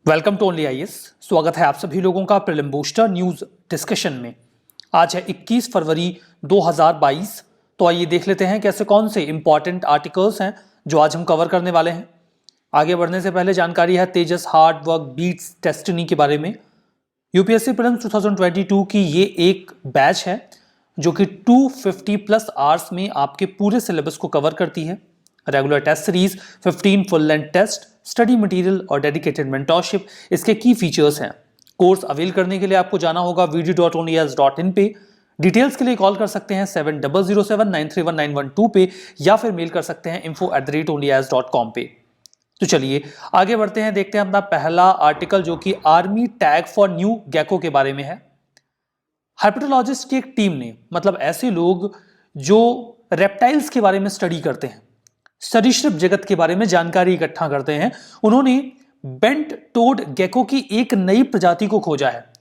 Welcome to only IAS. स्वागत है आप सभी लोगों का प्रीलिम बूस्टर न्यूज डिस्कशन में। आज है 21 फरवरी 2022। तो आइए देख लेते हैं कैसे कौन से इंपॉर्टेंट आर्टिकल्स हैं जो आज हम कवर करने वाले हैं। आगे बढ़ने से पहले जानकारी है तेजस हार्ड वर्क बीट्स डेस्टिनी के बारे में। यूपीएससी प्रीलिम्स 2022 की ये एक बैच है जो कि 250 प्लस आवर्स में आपके पूरे सिलेबस को कवर करती है। Regular test series, 15 full length test, study material और डेडिकेटेड मेंटरशिप इसके की फीचर्स हैं। कोर्स अवेल करने के लिए आपको जाना होगा video.onlyas.in पे। डिटेल्स के लिए कॉल कर सकते हैं 7007931912 पे या फिर मेल कर सकते हैं info@onlyas.com पे। तो चलिए आगे बढ़ते हैं, देखते हैं अपना पहला आर्टिकल जो कि army tag for new gecko के बारे में है। हर्पेटोलॉजिस्ट की एक टीम ने, मतलब ऐसे लोग जो रेप्टाइल्स के बारे में स्टडी करते हैं, सरीसृप जगत के बारे में जानकारी इकट्ठा करते हैं, उन्होंने बेंट टोड गेको की एक नई प्रजाति को खोजा है।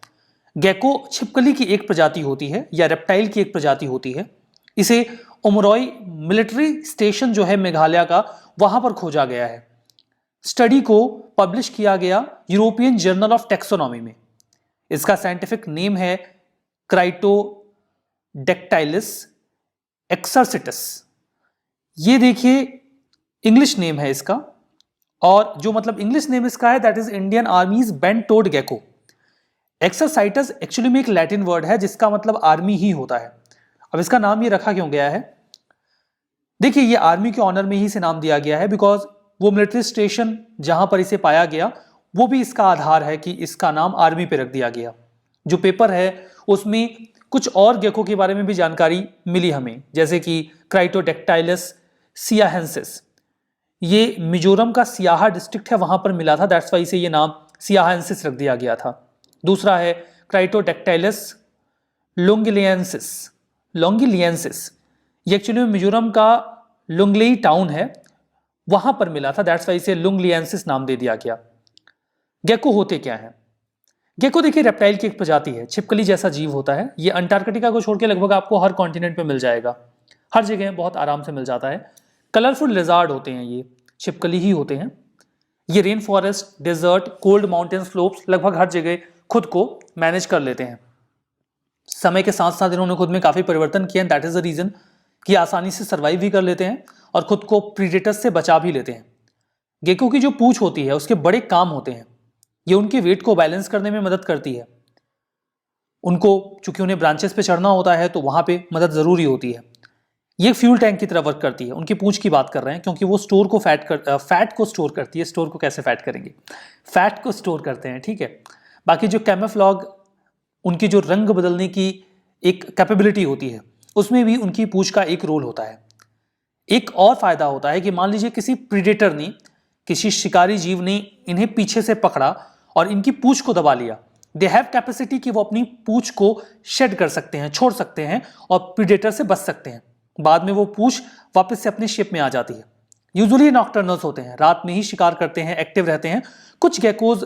गेको छिपकली की एक प्रजाति होती है या रेप्टाइल की एक प्रजाति होती है। इसे उमरोई मिलिट्री स्टेशन जो है मेघालय का, वहां पर खोजा गया है। स्टडी को पब्लिश किया गया यूरोपियन जर्नल ऑफ टेक्सोनॉमी में। इसका साइंटिफिक नेम है क्राइटोडेक्टाइलिस एक्सरसिटस। ये देखिए इंग्लिश नेम है इसका, और जो मतलब इंग्लिश नेम इसका है that is Indian army's bent toed gecko. एक्सरसाइटस एक्चुअली में एक लैटिन वर्ड है जिसका मतलब आर्मी ही होता है। अब इसका नाम ये रखा क्यों गया है? देखिए ये आर्मी के ऑनर में ही से नाम दिया गया है बिकॉज वो मिलिट्री स्टेशन जहां पर इसे पाया गया वो भी इसका आधार है कि इसका नाम आर्मी पे रख दिया गया। जो पेपर है उसमें कुछ और गेको के बारे में भी जानकारी मिली हमें, जैसे कि क्राइटोडेक्टाइलिस सियाहेंसिस, ये मिजोरम का सियाहा डिस्ट्रिक्ट है वहां पर मिला था, दैट्स वाई इसे ये नाम सियाहेंसिस रख दिया गया था। दूसरा है क्राइटोडेक्टाइलिस लोंगिलियंसिस। लोंगिलियंसिस ये एक्चुअली में मिजोरम का लुंगलेई टाउन है, वहां पर मिला था, दैट्स वाई इसे लुंगलियंसिस नाम दे दिया गया। गेको होते क्या है? गेको देखिए रेप्टाइल की एक प्रजाति है, छिपकली जैसा जीव होता है। ये अंटार्कटिका को छोड़ के लगभग आपको हर कॉन्टिनेंट पे मिल जाएगा, हर जगह बहुत आराम से मिल जाता है। कलरफुल लिजार्ड होते हैं, ये छिपकली ही होते हैं। ये rain forest, desert, cold mountain slopes लगभग हर जगह खुद को मैनेज कर लेते हैं। समय के साथ साथ इन्होंने खुद में काफी परिवर्तन किए हैं, दैट इज द रीजन कि आसानी से सर्वाइव भी कर लेते हैं और खुद को प्रीडेटर्स से बचा भी लेते हैं। गेको की जो पूंछ होती है उसके बड़े काम होते हैं। ये उनके वेट को बैलेंस करने में मदद करती है। उनको चूंकि उन्हें ब्रांचेस पे चढ़ना होता है तो वहां पे मदद जरूरी होती है। ये फ्यूल टैंक की तरह वर्क करती है। उनकी पूंछ की बात कर रहे हैं क्योंकि वो स्टोर को फैट को स्टोर करती है। स्टोर को कैसे फैट करेंगे? फैट को स्टोर करते हैं, ठीक है। बाकी जो कैमोफ्लॉग, उनकी जो रंग बदलने की एक कैपेबिलिटी होती है, उसमें भी उनकी पूंछ का एक रोल होता है। एक और फायदा होता है कि मान लीजिए किसी प्रीडेटर ने, किसी शिकारी जीव ने इन्हें पीछे से पकड़ा और इनकी पूंछ को दबा लिया, दे हैव कैपेसिटी कि वो अपनी पूंछ को शेड कर सकते हैं, छोड़ सकते हैं और प्रीडेटर से बच सकते हैं। बाद में वो पूंछ वापस से अपने शेप में आ जाती है। यूजुअली नॉक्टर्नल्स होते हैं, रात में ही शिकार करते हैं, एक्टिव रहते हैं। कुछ गेकोज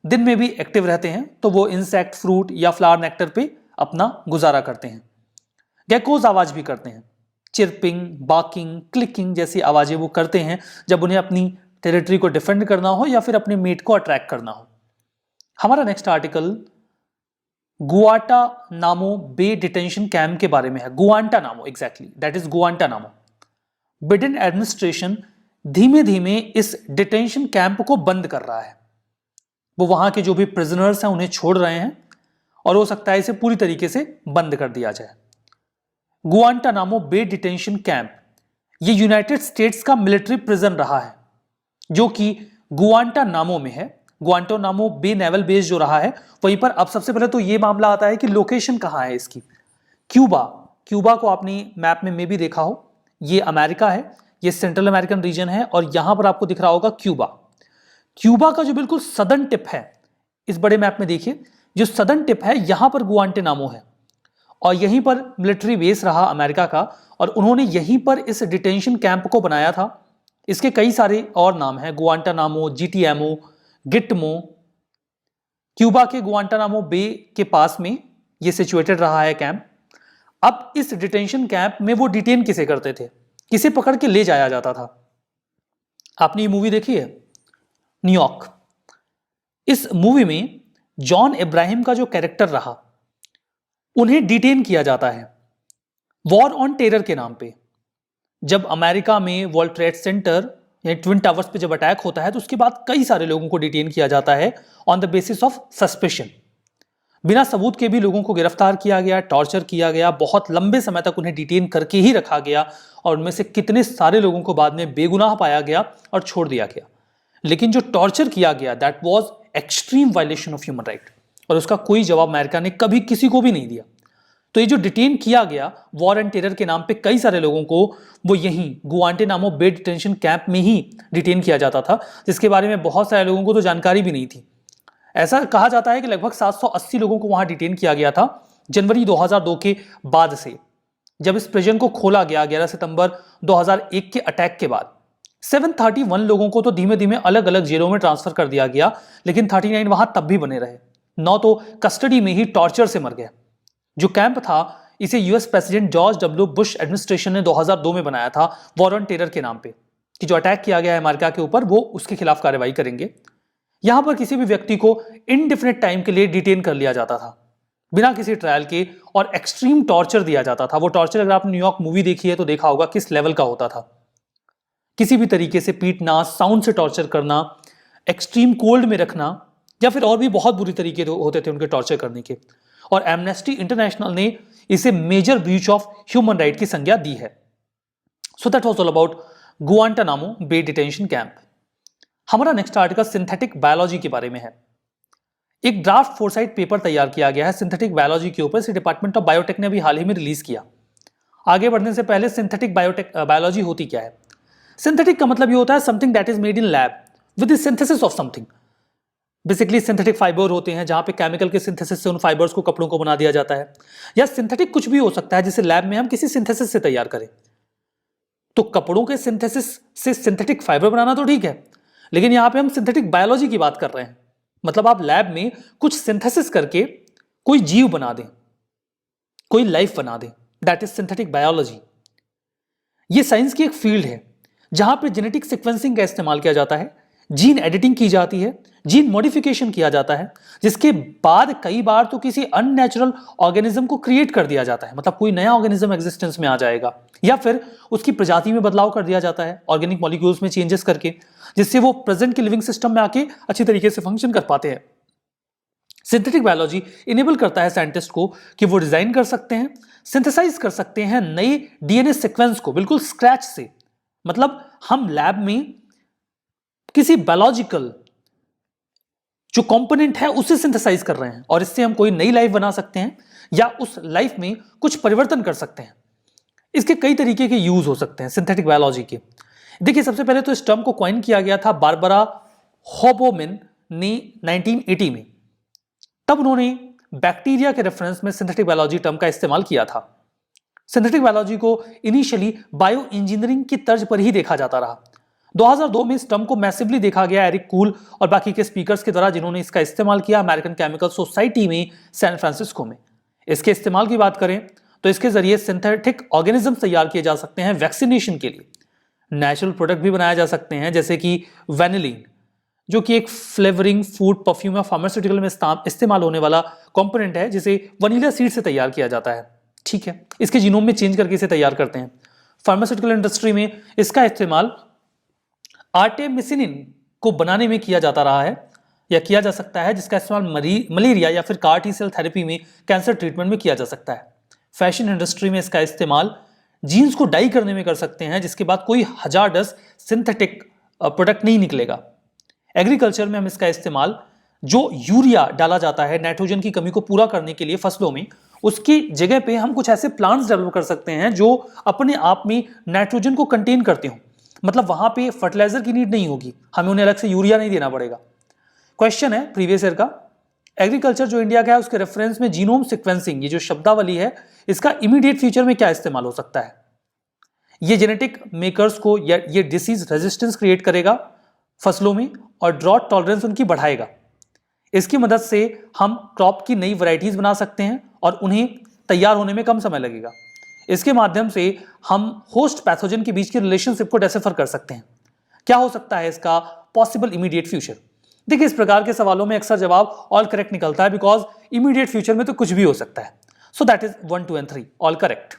दिन में भी एक्टिव रहते हैं, तो वो इंसेक्ट, फ्रूट या फ्लावर नेक्टर पे अपना गुजारा करते हैं। गेकोज आवाज भी करते हैं, चिरपिंग, बाकिंग, क्लिकिंग जैसी आवाजें वो करते हैं जब उन्हें अपनी टेरिटरी को डिफेंड करना हो या फिर अपने मेट को अट्रैक्ट करना हो। हमारा next article Guantanamo Bay detention camp के बारे में है। Guantanamo, exactly that is Guantanamo. Biden administration धीमे धीमे इस डिटेंशन कैंप को बंद कर रहा है। वो वहां के जो भी प्रिजनर्स हैं उन्हें छोड़ रहे हैं और हो सकता है इसे पूरी तरीके से बंद कर दिया जाए। गुआंटानामो बे डिटेंशन कैंप ये यूनाइटेड स्टेट्स का मिलिट्री प्रिजन रहा है जो कि गुआंटानामो में है। गुआंटानामो बे नेवल बेस जो रहा है वहीं पर। अब सबसे पहले तो ये मामला आता है कि लोकेशन कहां है इसकी। क्यूबा, क्यूबा को आपने मैप में भी देखा हो, ये अमेरिका है, ये सेंट्रल अमेरिकन रीजन है और यहां पर आपको दिख रहा होगा क्यूबा। क्यूबा का जो बिल्कुल सदर्न टिप है, इस बड़े मैप में देखिए, जो सदर्न टिप है यहां पर गुआंटानामो है और यहीं पर मिलिट्री बेस रहा अमेरिका का और उन्होंने यहीं पर इस डिटेंशन कैंप को बनाया था। इसके कई सारे और नाम हैं, गुआंटानामो, जीटीएमओ, गिटमो। क्यूबा के गुआंटानामो बे के पास में ये सिचुएटेड रहा है कैंप। अब इस डिटेंशन कैंप में वो डिटेन किसे करते थे? किसे पकड़ के ले जाया जाता था? आपने ये मूवी देखी है न्यूयॉर्क? इस मूवी में जॉन इब्राहिम का जो कैरेक्टर रहा, उन्हें डिटेन किया जाता है वॉर ऑन टेरर के नाम पे। जब अमेरिका में वर्ल्ड ट्रेड सेंटर या ट्विन टावर्स पे जब अटैक होता है तो उसके बाद कई सारे लोगों को डिटेन किया जाता है on the basis of suspicion. बिना सबूत के भी लोगों को गिरफ्तार किया गया, टॉर्चर किया गया, बहुत लंबे समय तक उन्हें डिटेन करके ही रखा गया और उनमें से कितने सारे लोगों को बाद में बेगुनाह पाया गया और छोड़ दिया गया। लेकिन जो टॉर्चर किया गया that was extreme violation of human right, और उसका कोई जवाब अमेरिका ने कभी किसी को भी नहीं दिया। तो ये जो डिटेन किया गया वॉर एंड टेरर के नाम पे कई सारे लोगों को, वो यहीं गुआंटानामो बे डिटेंशन कैंप में ही डिटेन किया जाता था, जिसके बारे में बहुत सारे लोगों को तो जानकारी भी नहीं थी। ऐसा कहा जाता है कि लगभग 780 लोगों को वहां डिटेन किया गया था जनवरी 2002 के बाद से। जब इस प्रिजन को खोला गया 11 सितंबर 2001 के अटैक के बाद 731 लोगों को तो धीमे धीमे अलग अलग जेलों में ट्रांसफर कर दिया गया, लेकिन 39 वहां तब भी बने रहे। 9 तो कस्टडी में ही टॉर्चर से मर गए। जो कैंप था इसे US president George W Bush administration ने 2002 में बनाया था वॉर ऑन टेरर के नाम पे, कि जो अटैक किया गया है अमेरिका के ऊपर वो उसके खिलाफ कार्रवाई करेंगे। यहां पर किसी भी व्यक्ति को इनडेफिनिट टाइम के लिए डिटेन कर लिया जाता था बिना किसी ट्रायल के, और एक्सट्रीम टॉर्चर दिया जाता था। वो टॉर्चर अगर आपने न्यूयॉर्क मूवी देखी है तो देखा होगा किस लेवल का होता था। किसी भी तरीके से पीटना, साउंड से टॉर्चर करना, एक्सट्रीम कोल्ड में रखना, या फिर और भी बहुत बुरी तरीके होते थे उनके टॉर्चर करने के। और एमनेस्टी इंटरनेशनल ने इसे major breach of human right की संज्ञा दी है। So that was all about Guantanamo Bay detention camp. हमारा नेक्स्ट आर्टिकल सिंथेटिक बायोलॉजी के बारे में है। एक ड्राफ्ट फोरसाइट पेपर तैयार किया गया है सिंथेटिक बायोलॉजी के ऊपर, इसे डिपार्टमेंट ऑफ बायोटेक ने अभी हाल ही में रिलीज किया। आगे बढ़ने से पहले सिंथेटिक बायोलॉजी होती क्या है? सिंथेटिक का मतलब ये होता है something that is made in lab with the synthesis of something. Basically synthetic fibre होते हैं जहां पे केमिकल के सिंथेसिस से उन फाइबर्स को कपड़ों को बना दिया जाता है, या सिंथेटिक कुछ भी हो सकता है जिसे लैब में हम किसी सिंथेसिस से तैयार करें। तो कपड़ों के सिंथेसिस से सिंथेटिक फाइबर बनाना तो ठीक है, लेकिन यहां पे हम सिंथेटिक बायोलॉजी की बात कर रहे हैं। मतलब आप लैब में कुछ सिंथेसिस करके कोई जीव बना दें, कोई लाइफ बना दें, दैट इज सिंथेटिक बायोलॉजी। ये साइंस की एक फील्ड है जहां पे जेनेटिक सीक्वेंसिंग का इस्तेमाल किया जाता है, जीन एडिटिंग की जाती है, जीन मॉडिफिकेशन किया जाता है, जिसके बाद कई बार तो किसी अननेचुरल ऑर्गेनिज्म को क्रिएट कर दिया जाता है। मतलब कोई नया ऑर्गेनिज्म एग्जिस्टेंस में आ जाएगा, या फिर उसकी प्रजाति में बदलाव कर दिया जाता है ऑर्गेनिक मॉलिक्यूल्स में चेंजेस करके, जिससे वो प्रेजेंट के लिविंग सिस्टम में आके अच्छी तरीके से फंक्शन कर पाते हैं। सिंथेटिक बायोलॉजी इनेबल करता है साइंटिस्ट को कि वो डिजाइन कर सकते हैं, सिंथेसाइज कर सकते हैं नए डीएनए सीक्वेंस को बिल्कुल स्क्रैच से। मतलब हम लैब में किसी बायोलॉजिकल जो कंपोनेंट है उसे सिंथेसाइज कर रहे हैं, और इससे हम कोई नई लाइफ बना सकते हैं या उस लाइफ में कुछ परिवर्तन कर सकते हैं। इसके कई तरीके के यूज हो सकते हैं सिंथेटिक बायोलॉजी के। देखिए, सबसे पहले तो इस टर्म को कॉइन किया गया था बारबरा होबोमिन ने 1980 में। तब उन्होंने बैक्टीरिया के रेफरेंस में सिंथेटिक बायोलॉजी टर्म का इस्तेमाल किया था। सिंथेटिक बायोलॉजी को इनिशियली बायो इंजीनियरिंग की तर्ज पर ही देखा जाता रहा। 2002 में इस टर्म को मैसिवली देखा गया एरिक कूल और बाकी के स्पीकर्स के द्वारा, जिन्होंने इसका इस्तेमाल किया अमेरिकन केमिकल सोसाइटी में सैन फ्रांसिस्को में। इसके इस्तेमाल की बात करें तो इसके जरिए सिंथेटिक ऑर्गेनिज्म तैयार किए जा सकते हैं वैक्सीनेशन के लिए। नेचुरल प्रोडक्ट भी बनाए जा सकते हैं, जैसे कि वेनिलीन, जो कि एक फ्लेवरिंग फूड, परफ्यूम या फार्मास्यूटिकल में इस्तेमाल होने वाला कंपोनेंट है, जिसे वनीला सीड से तैयार किया जाता है। ठीक है, इसके जीनोम में चेंज करके इसे तैयार करते हैं। फार्मास्यूटिकल इंडस्ट्री में इसका इस्तेमाल आर्टेमिसिनिन को बनाने में किया जाता रहा है या किया जा सकता है, जिसका इस्तेमाल मलेरिया या फिर कार टी सेल थेरेपी में, कैंसर ट्रीटमेंट में किया जा सकता है। फैशन इंडस्ट्री में इसका इस्तेमाल जीन्स को डाई करने में कर सकते हैं, जिसके बाद कोई हजारडस सिंथेटिक प्रोडक्ट नहीं निकलेगा। एग्रीकल्चर में हम इसका इस्तेमाल, जो यूरिया डाला जाता है नाइट्रोजन की कमी को पूरा करने के लिए फसलों में, उसकी जगह पे हम कुछ ऐसे प्लांट्स डेवलप कर सकते हैं जो अपने आप में नाइट्रोजन को कंटेन करते हो। मतलब वहां पे फर्टिलाइजर की नीड नहीं होगी, हमें उन्हें अलग से यूरिया नहीं देना पड़ेगा। क्वेश्चन है प्रीवियस ईयर का, एग्रीकल्चर जो इंडिया का है उसके रेफरेंस में जीनोम सीक्वेंसिंग, ये जो शब्दावली है, इसका इमीडिएट फ्यूचर में क्या इस्तेमाल हो सकता है? ये जेनेटिक मेकर्स को या ये डिसीज रेजिस्टेंस क्रिएट करेगा फसलों में और ड्रॉट टॉलरेंस उनकी बढ़ाएगा। इसकी मदद से हम क्रॉप की नई वैरायटीज बना सकते हैं और उन्हें तैयार होने में कम समय लगेगा। इसके माध्यम से हम होस्ट पैथोजन के बीच के रिलेशनशिप को डेसिफर कर सकते हैं। क्या हो सकता है इसका पॉसिबल इमीडिएट फ्यूचर? देखिए इस प्रकार के सवालों में अक्सर जवाब ऑल करेक्ट निकलता है, बिकॉज इमीडिएट फ्यूचर में तो कुछ भी हो सकता है। So that is 1, 2 and 3 all correct.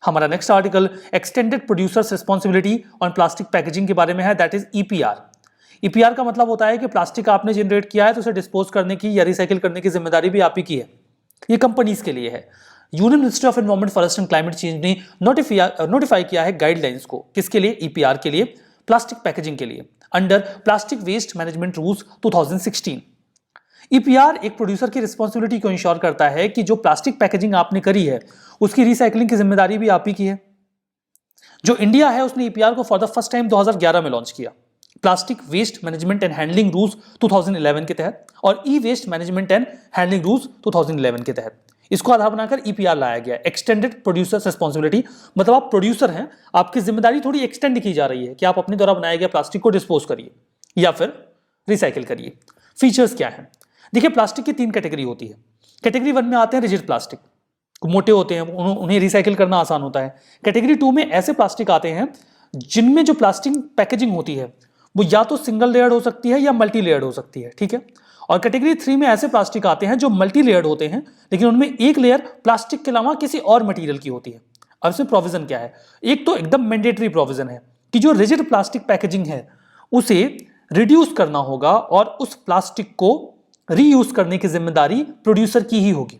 हमारा next article extended producers responsibility on plastic packaging के बारे में है, दैट इज ईपीआर। ईपीआर का मतलब होता है कि प्लास्टिक आपने जनरेट किया है तो उसे डिस्पोज करने की या रिसाइकिल करने की जिम्मेदारी भी आप ही की है। ये कंपनीज के लिए है। Union ministry of environment, forest and climate change ने नोटिफाई किया है गाइडलाइंस को, किसके लिए? ईपीआर के लिए, प्लास्टिक पैकेजिंग के लिए, under plastic waste management rules 2016। EPR एक प्रोड्यूसर की रिस्पॉन्सिबिलिटी को इंश्योर करता है कि जो प्लास्टिक पैकेजिंग आपने करी है उसकी रिसाइकलिंग की जिम्मेदारी भी आप ही की है। जो इंडिया है उसने ईपीआर को फॉर द फर्स्ट टाइम 2011 में लॉन्च किया, plastic waste management and handling rules 2011 के तहत और E waste management and handling rules 2011 के तहत। इसको आधार बनाकर ईपीआर लाया गया, एक्सटेंडेड प्रोड्यूसर्स रिस्पॉन्सिबिलिटी। मतलब आप प्रोड्यूसर हैं, आपकी जिम्मेदारी थोड़ी एक्सटेंड की जा रही है कि आप अपने द्वारा बनाए गए प्लास्टिक को डिस्पोज करिए या फिर रिसाइकिल करिए। फीचर्स क्या है? देखिए प्लास्टिक की 3 कैटेगरी होती है। कैटेगरी 1 में आते हैं रिजिड प्लास्टिक, मोटे होते हैं, उन्हें रिसाइकिल करना आसान होता है। कैटेगरी 2 में ऐसे प्लास्टिक आते हैं जिनमें जो प्लास्टिक पैकेजिंग होती है वो या तो सिंगल लेयर्ड हो सकती है या मल्टी लेयर्ड हो सकती है, ठीक है। और कैटेगरी 3 में ऐसे प्लास्टिक आते हैं जो मल्टी लेयर्ड होते हैं लेकिन उनमें एक लेयर प्लास्टिक के अलावा किसी और मटेरियल की होती है। अब इसमें प्रोविजन क्या है? एक तो एकदम मैंडेटरी प्रोविजन है कि जो रिजिड प्लास्टिक पैकेजिंग है उसे रिड्यूस करना होगा और उस प्लास्टिक को रीयूज करने की जिम्मेदारी प्रोड्यूसर की ही होगी।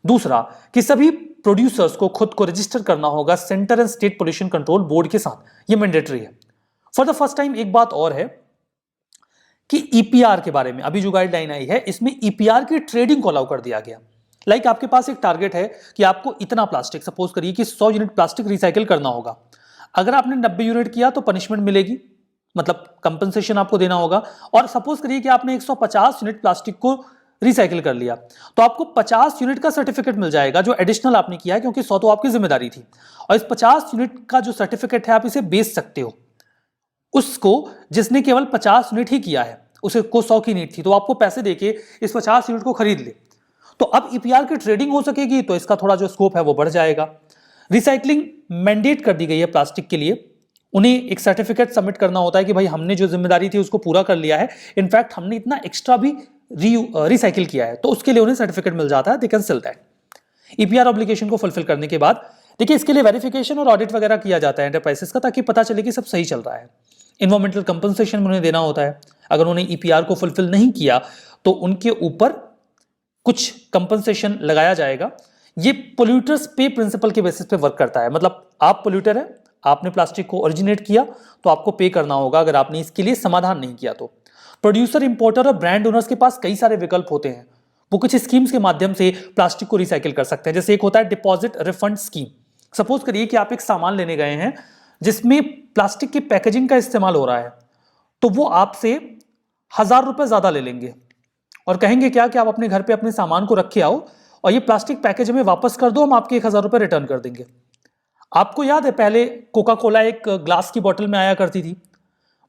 दूसरा कि सभी प्रोड्यूसर्स को खुद को रजिस्टर करना होगा centre and state pollution control board के साथ, ये मैंडेटरी है। फॉर द फर्स्ट टाइम एक बात और है कि ईपीआर के बारे में अभी जो गाइडलाइन आई है इसमें ईपीआर की ट्रेडिंग को अलाउ कर दिया गया। लाइक आपके पास एक टारगेट है कि आपको इतना प्लास्टिक, सपोज करिए कि 100 यूनिट प्लास्टिक रिसाइकिल करना होगा। अगर आपने 90 यूनिट किया तो पनिशमेंट मिलेगी, मतलब कंपनसेशन आपको देना होगा। और सपोज करिए कि आपने 150 यूनिट प्लास्टिक को रिसाइकिल कर लिया तो आपको 50 यूनिट का सर्टिफिकेट मिल जाएगा जो एडिशनल आपने किया है, क्योंकि 100 तो आपकी जिम्मेदारी थी। और इस 50 यूनिट का जो सर्टिफिकेट है आप इसे बेच सकते हो उसको जिसने केवल 50 यूनिट ही किया है, उसे को 100 की नीड थी तो आपको पैसे देके इस 50 यूनिट को खरीद ले। तो अब ईपीआर की ट्रेडिंग हो सकेगी तो इसका थोड़ा जो स्कोप है वो बढ़ जाएगा। रिसाइकलिंग मैंडेट कर दी गई है प्लास्टिक के लिए, उन्हें एक सर्टिफिकेट सबमिट करना होता है कि भाई हमने जो जिम्मेदारी थी उसको पूरा कर लिया है, इनफैक्ट हमने इतना एक्स्ट्रा भी रिसाइकिल किया है, तो उसके लिए उन्हें सर्टिफिकेट मिल जाता है, they can sell that. EPR obligation को फुलफिल करने के बाद देखिए इसके लिए वेरिफिकेशन और ऑडिट वगैरह किया जाता है एंटरप्राइजेस का, ताकि पता चले कि सब सही चल रहा है। इन्वायरमेंटल कंपनसेशन उन्हें देना होता है, अगर उन्हें ईपीआर को फुलफिल नहीं किया तो उनके ऊपर कुछ कंपनसेशन लगाया जाएगा। ये पोल्यूटर्स पे प्रिंसिपल के बेसिस पे वर्क करता है, मतलब आप पोल्यूटर है, आपने प्लास्टिक को ओरिजिनेट किया तो आपको पे करना होगा अगर आपने इसके लिए समाधान नहीं किया तो। प्रोड्यूसर, इंपोर्टर और ब्रांड ओनर्स के पास कई सारे विकल्प होते हैं, वो कुछ स्कीम्स के माध्यम से प्लास्टिक को रिसाइकिल कर सकते हैं। जैसे एक होता है डिपॉजिट रिफंड स्कीम। सपोज करिए कि आप एक सामान लेने गए हैं जिसमें प्लास्टिक की पैकेजिंग का इस्तेमाल हो रहा है, तो वो आपसे 1000 रुपए ज्यादा ले लेंगे और कहेंगे क्या कि आप अपने घर पे अपने सामान को रख के आओ और ये प्लास्टिक पैकेज हमें वापस कर दो, हम आपके 1000 रुपए रिटर्न कर देंगे। आपको याद है पहले कोका कोला एक ग्लास की बोतल में आया करती थी,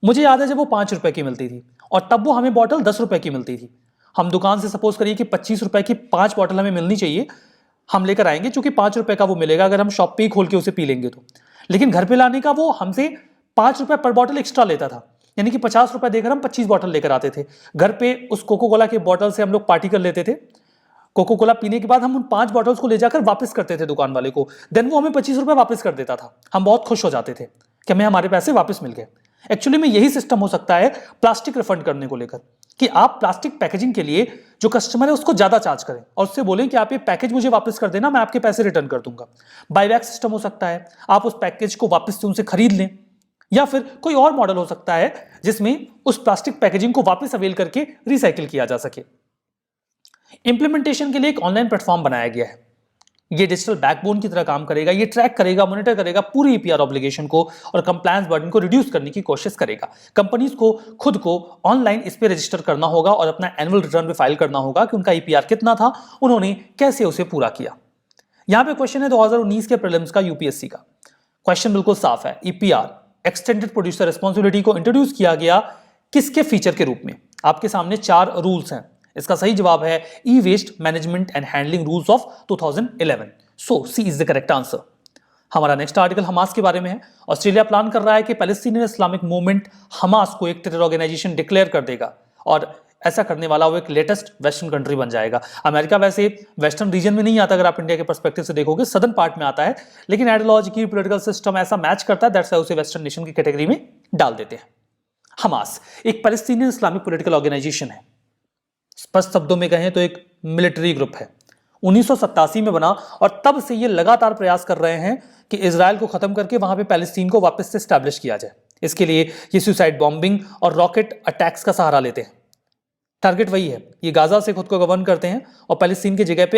मुझे याद है जब वो 5 रुपए की मिलती थी और तब वो हमें बोतल 10 रुपए की मिलती थी। हम दुकान से सपोज करिए कि 25 रुपए की 5 बोतल हमें मिलनी चाहिए, हम लेकर आएंगे चूंकि 5 रुपए का वो मिलेगा अगर हम शॉप पे ही खोल के उसे पी लेंगे तो। लेकिन घर पे लाने का वो हमसे 5 रुपए पर बोतल एक्स्ट्रा लेता था, यानी कि 50 रुपए देकर हम 25 बोतल लेकर आते थे घर पे। उस कोको कोला के बोतल से हम लोग पार्टी कर लेते थे। कोको कोला पीने के बाद हम उन 5 बॉटल्स को ले जाकर वापस करते थे दुकान वाले को, देन वो हमें 25 रुपए वापस कर देता था। हम बहुत खुश हो जाते थे कि हमें हमारे पैसे वापस मिल गए। एक्चुअली में यही सिस्टम हो सकता है प्लास्टिक रिफंड करने को लेकर, कि आप प्लास्टिक पैकेजिंग के लिए जो कस्टमर है उसको ज्यादा चार्ज करें और उससे बोलें कि आप ये पैकेज मुझे वापस कर देना, मैं आपके पैसे रिटर्न कर दूंगा। बायबैक सिस्टम हो सकता है, आप उस पैकेज को वापस से उनसे खरीद लें, या फिर कोई और मॉडल हो सकता है जिसमें उस प्लास्टिक पैकेजिंग को वापस अवेल करके रिसाइकिल किया जा सके। इंप्लीमेंटेशन के लिए एक ऑनलाइन प्लेटफॉर्म बनाया गया है, ये डिजिटल बैकबोन की तरह काम करेगा, ये ट्रैक करेगा, मॉनिटर करेगा पूरी ईपीआर ऑब्लिगेशन को और कंप्लायंस बर्डन को रिड्यूस करने की कोशिश करेगा। कंपनीज को खुद को ऑनलाइन इस पे रजिस्टर करना होगा और अपना एनुअल रिटर्न भी फाइल करना होगा कि उनका ईपीआर कितना था, उन्होंने कैसे उसे पूरा किया। यहां पे क्वेश्चन है 2019 के प्रीलिम्स का, यूपीएससी का क्वेश्चन बिल्कुल साफ है। ईपीआर एक्सटेंडेड प्रोड्यूसर रिस्पॉन्सिबिलिटी को इंट्रोड्यूस किया गया किसके फीचर के रूप में? आपके सामने 4 रूल्स हैं, इसका सही जवाब है E waste management and handling rules of 2011। So C is the correct answer. हमारा नेक्स्ट आर्टिकल हमास के बारे में है। ऑस्ट्रेलिया प्लान कर रहा है कि पैलेस्टीनियन इस्लामिक मूवमेंट हमास को एक टेरर ऑर्गेनाइजेशन डिक्लेयर कर देगा और ऐसा करने वाला वो एक लेटेस्ट वेस्टर्न कंट्री बन जाएगा। अमेरिका वैसे वेस्टर्न रीजन में नहीं आता, अगर आप इंडिया के पर्सपेक्टिव से देखोगे सदर्न पार्ट में आता है, लेकिन आइडियोलॉजी, पॉलिटिकल सिस्टम ऐसा मैच करता है, दैट्स व्हाई उसे वेस्टर्न नेशन की कैटेगरी में डाल देते हैं। हमास एक पैलेस्टीनियन इस्लामिक पॉलिटिकल ऑर्गेनाइजेशन है, स्पष्ट शब्दों में कहें तो एक मिलिट्री ग्रुप है। 1987 में बना और तब से ये लगातार प्रयास कर रहे हैं कि इजराइल को खत्म करके वहां पे पैलेस्टीन को वापस से स्टैब्लिश किया जाए। इसके लिए ये सुसाइड बॉम्बिंग और रॉकेट अटैक्स का सहारा लेते हैं। टारगेट वही है, ये गाजा से खुद को गवर्न करते हैं और पैलेस्टीन की जगह पे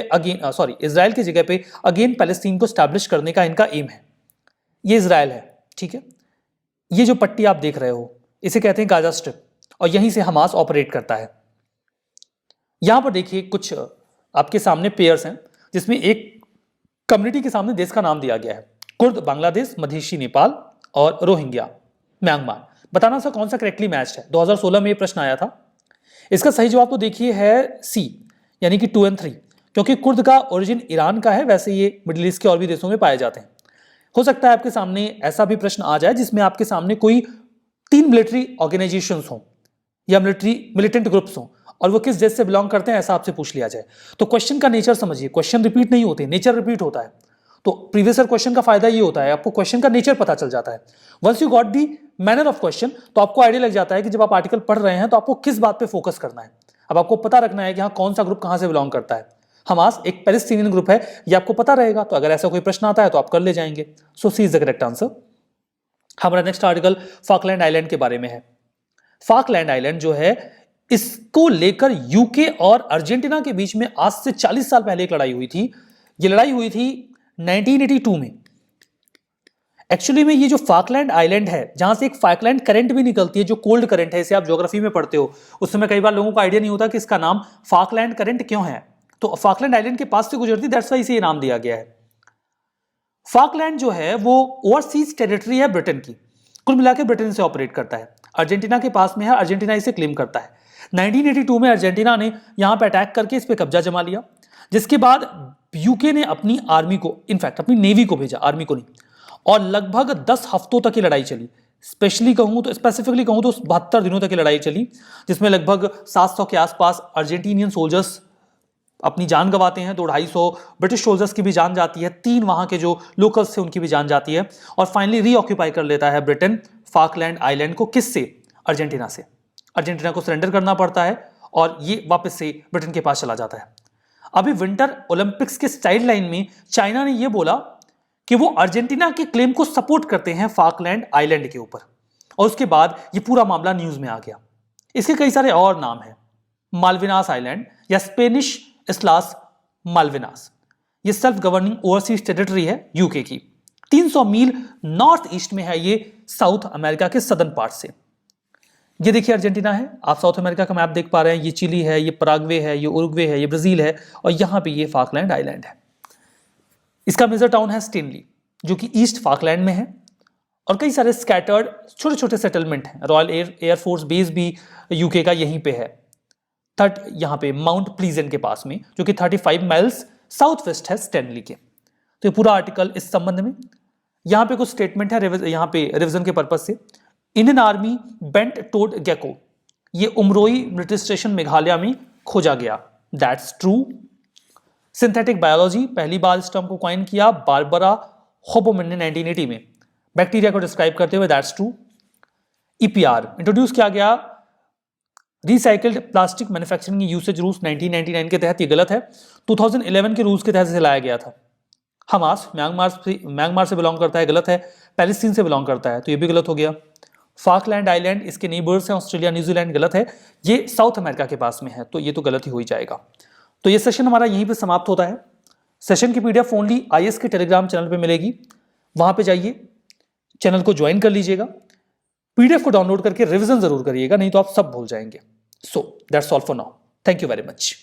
इजराइल की जगह पे अगेन पैलेस्टीन को स्टैब्लिश करने का इनका एम है। ये इजराइल है, ठीक है। ये जो पट्टी आप देख रहे हो इसे कहते हैं गाजा स्ट्रिप और यहीं से हमास ऑपरेट करता है। यहां पर देखिए कुछ आपके सामने पेयर्स हैं जिसमें एक कम्युनिटी के सामने देश का नाम दिया गया है, कुर्द बांग्लादेश, मधेशी नेपाल और रोहिंग्या म्यांमार। बताना सा कौन सा करेक्टली मैच्ड है। 2016 में ये प्रश्न आया था। इसका सही जवाब तो देखिए है सी, यानी कि 2 और 3, क्योंकि कुर्द का ओरिजिन ईरान का है, वैसे ये मिडिल ईस्ट के और भी देशों में पाए जाते हैं। हो सकता है आपके सामने ऐसा भी प्रश्न आ जाए जिसमें आपके सामने कोई 3 मिलिट्री ऑर्गेनाइजेशंस हो या मिलिटेंट ग्रुप्स हो और वो किस देश से बिलोंग करते हैं ऐसा आपसे पूछ लिया जाए। तो क्वेश्चन का नेचर समझिए, क्वेश्चन रिपीट नहीं होते, नेचर रिपीट होता है। तो प्रीवियस ईयर क्वेश्चन का फायदा ये होता है, आपको क्वेश्चन का नेचर पता चल जाता है। Once you got the manner of question तो आपको आइडिया लग जाता है कि जब आप आर्टिकल पढ़ रहे हैं तो आपको किस बात पे फोकस करना है। अब आपको पता रखना है कि हाँ कौन सा ग्रुप कहां से बिलोंग करता है। हमास एक पैलेस्टीनियन ग्रुप है, ये आपको पता रहेगा, तो अगर ऐसा कोई प्रश्न आता है तो आप कर ले जाएंगे। सो C is the correct answer. हमारा नेक्स्ट आर्टिकल फॉकलैंड आइलैंड के बारे में है। फॉकलैंड आइलैंड जो है इसको लेकर यूके और अर्जेंटीना के बीच में आज से 40 साल पहले एक लड़ाई हुई थी। ये लड़ाई हुई थी 1982 में। एक्चुअली में ये जो फॉकलैंड आइलैंड है, जहां से एक फॉकलैंड करंट भी निकलती है, जो कोल्ड करंट है, इसे आप ज्योग्राफी में पढ़ते हो, उस समय कई बार लोगों को आइडिया नहीं होता कि इसका नाम फॉकलैंड करंट क्यों है। तो फॉकलैंड आइलैंड के पास से गुजरती, दैट्स व्हाई इसे ये नाम दिया गया है। फॉकलैंड जो है वो ओवरसीज टेरिटरी है ब्रिटेन की, कुल मिलाकर ब्रिटेन से ऑपरेट करता है। अर्जेंटीना के पास में है, अर्जेंटीना इसे क्लेम करता है। 1982 में अर्जेंटीना ने यहां पर अटैक करके इस पर कब्जा जमा लिया, जिसके बाद यूके ने अपनी आर्मी को, इनफैक्ट अपनी नेवी को भेजा, आर्मी को नहीं, और लगभग 10 हफ्तों तक ये लड़ाई चली। स्पेसिफिकली कहूं तो 72 दिनों तक ये लड़ाई चली, जिसमें लगभग 700 के आसपास अर्जेंटीनियन सोल्जर्स अपनी जान गंवाते हैं, 200-250 ब्रिटिश सोल्जर्स की भी जान जाती है, 3 वहां के जो लोकल्स थे उनकी भी जान जाती है, और फाइनली रीऑक्यूपाई कर लेता है ब्रिटेन फॉकलैंड आइलैंड को। किससे? अर्जेंटीना से। अर्जेंटीना को सरेंडर करना पड़ता है और ये वापस से ब्रिटेन के पास चला जाता है। अभी विंटर ओलंपिक्स के साइड लाइन में चाइना ने यह बोला कि वो अर्जेंटीना के क्लेम को सपोर्ट करते हैं फॉकलैंड आइलैंड के ऊपर, और उसके बाद ये पूरा मामला न्यूज में आ गया। इसके कई सारे और नाम हैं, मालविनास आइलैंड या स्पेनिश इस्लास मालविनास। ये सेल्फ गवर्निंग ओवरसीज टेरिटरी है यूके की। 300 मील नॉर्थ ईस्ट में है ये साउथ अमेरिका के सदर्न पार्ट से। ये देखिए अर्जेंटीना है, आप साउथ अमेरिका का मैप देख पा रहे हैं, ये चिली है, ये पराग्वे है, ये उरुग्वे है, ये ब्राजील है, और यहां पे ये फॉकलैंड आइलैंड है। इसका मेजर टाउन है स्टेनली, जो कि ईस्ट फॉकलैंड में है, और कई सारे स्कैटर्ड छोटे छोटे सेटलमेंट हैं। रॉयल एयरफोर्स बेस भी यूके का यहीं पे है, यहाँ पे माउंट प्लीजेंट के पास में, जो कि 35 माइल्स साउथ वेस्ट है स्टेनली के। तो ये पूरा आर्टिकल इस संबंध में, यहाँ पे कुछ स्टेटमेंट है यहाँ पे रिविजन के पर्पज से। Indian army bent toed gecko, ये उमरोई मिलिट्री स्टेशन मेघालय में खोजा गया, दैट्स ट्रू। सिंथेटिक बायोलॉजी, पहली बार इस टर्म को कॉइन किया बारबरा होबोमन ने 1980 में बैक्टीरिया को डिस्क्राइब करते हुए, दैट्स ट्रू। ईपीआर इंट्रोड्यूस किया गया, recycled plastic manufacturing usage rules 1999 के तहत, ये गलत है, 2011 के रूल्स के तहत इसे लाया गया था। हमास म्यांमार से बिलोंग करता है, गलत है। पैलेस्टीन से बिलोंग करता है, तो ये भी गलत हो गया। फॉकलैंड आइलैंड इसके नेबर्स हैं ऑस्ट्रेलिया न्यूजीलैंड, गलत है। ये साउथ अमेरिका के पास में है, तो ये तो गलत ही हो ही जाएगा। तो ये सेशन हमारा यहीं पे समाप्त होता है। सेशन की पीडीएफ ओनली आईएएस के टेलीग्राम चैनल पे मिलेगी, वहां पे जाइए, चैनल को ज्वाइन कर लीजिएगा, पीडीएफ को डाउनलोड करके रिवीजन जरूर करिएगा, नहीं तो आप सब भूल जाएंगे। So that's all for now, thank you very much.